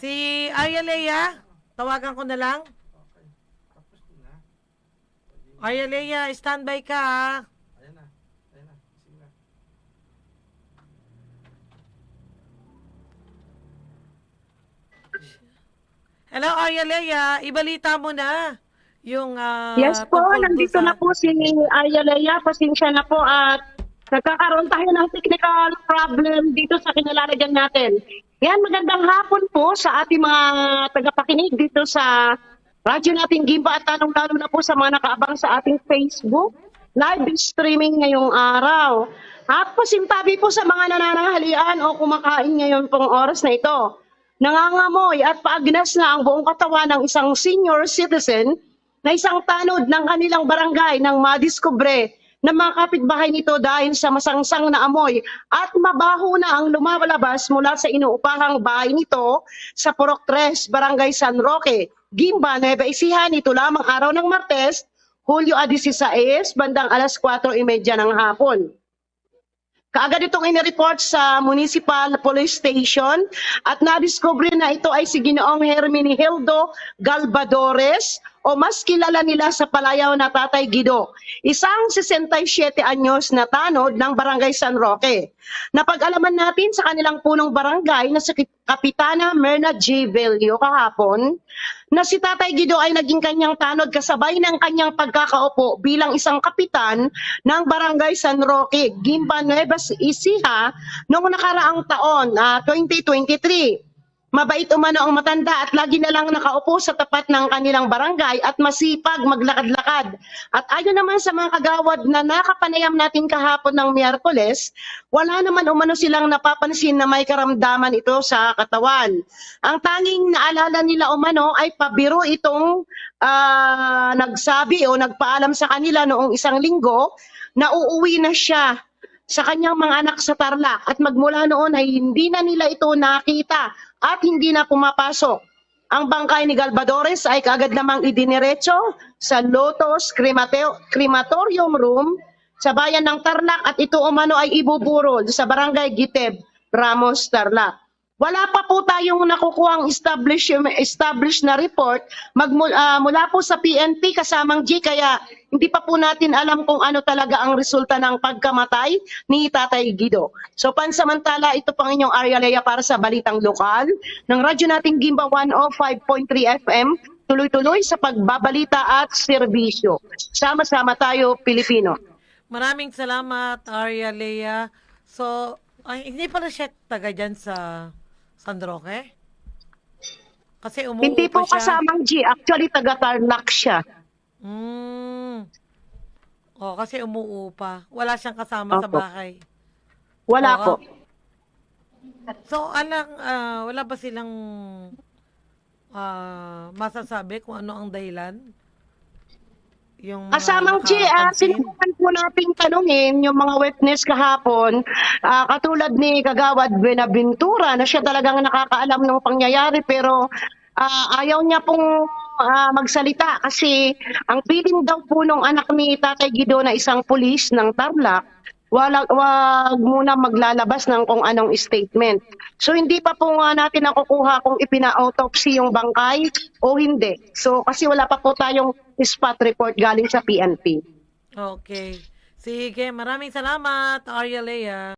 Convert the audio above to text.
Si Arya Lea, tawagan ko na lang. Arya Lea, standby ka ha. Ayan na. Sige na. Hello Arya Lea, ibalita mo na yung Yes po, tungkol doon nandito sa... na po si Arya Lea. Pasensya na po at nagkakaroon tayo ng technical problem dito sa kinalalagyan natin. Yan, magandang hapon po sa ating mga tagapakinig dito sa radyo nating Gimba at lalong-lalo na po sa mga nakaabang sa ating Facebook live streaming ngayong araw. At pasintabi po sa mga nanananghalian o kumakain ngayon pong oras na ito. Nangangamoy at paagnas na ang buong katawan ng isang senior citizen na isang tanod ng kanilang barangay nang madiskubre ng mga kapitbahay nito dahil sa masangsang na amoy at mabaho na ang lumalabas mula sa inuupahang bahay nito sa Purok 3, Barangay San Roque, Gimba, Nueva Ecija nito lamang araw ng Martes, Hulyo 16, bandang alas 4:30 ng hapon. Kaagad itong inireport sa Municipal Police Station at nadiskubre na ito ay si Ginoong Hermenegildo Galvadores o mas kilala nila sa palayaw na Tatay Guido, isang 67 anyos na tanod ng Barangay San Roque. Napag-alaman natin sa kanilang punong barangay na si Kapitana Merna J. Velio kahapon na si Tatay Guido ay naging kanyang tanod kasabay ng kanyang pagkakaupo bilang isang kapitan ng Barangay San Roque, Gimba, Nueva Ecija noong nakaraang taon, 2023. Mabait umano ang matanda at lagi na lang nakaupo sa tapat ng kanilang barangay at masipag maglakad-lakad. At ayon naman sa mga kagawad na nakapanayam natin kahapon ng Miyerkules, wala naman umano silang napapansin na may karamdaman ito sa katawan. Ang tanging naalala nila umano ay pabiro itong nagsabi o nagpaalam sa kanila noong isang linggo na uuwi na siya sa kanyang mga anak sa Tarlac at magmula noon ay hindi na nila ito nakita at hindi na pumapasok. Ang bangkay ni Galvadores ay kaagad namang idiniretso sa Lotos Crematorium Room sa bayan ng Tarlac at ito umano ay ibuburol sa Barangay Giteb, Ramos, Tarlac. Wala pa po tayong nakukuhang established na report mula po sa PNP kasamang G, kaya hindi pa po natin alam kung ano talaga ang resulta ng pagkamatay ni Tatay Guido. So pansamantala, ito pang inyong Arya Lea para sa Balitang Lokal ng radyo nating Gimba 105.3 FM, tuloy-tuloy sa pagbabalita at serbisyo. Sama-sama tayo, Pilipino. Maraming salamat Arya Lea. So, hindi pala siya taga dyan sa San Roque? Kasi umuupa Hindi po siya. kasamang G, actually taga-Tarlac siya. Oh, kasi umuupa. Wala siyang kasama sa Opo. bahay. Wala Oo. po. So, wala ba silang masasabi kung ano ang dahilan? Yung mga Kasamang G, nakapansin? sinubukan po natin tanungin yung mga witness kahapon, katulad ni Kagawad Buenaventura na siya talagang nakakaalam ng pangyayari pero ayaw niya pong magsalita kasi ang bilin daw po nung anak ni Tatay Guido na isang pulis ng Tarlac, wag muna maglalabas ng kung anong statement. So hindi pa po nga natin nakukuha kung ipina-autopsy yung bangkay o hindi. So kasi wala pa po tayong spot report galing sa PNP. Okay. Sige, maraming salamat, Arya Lea.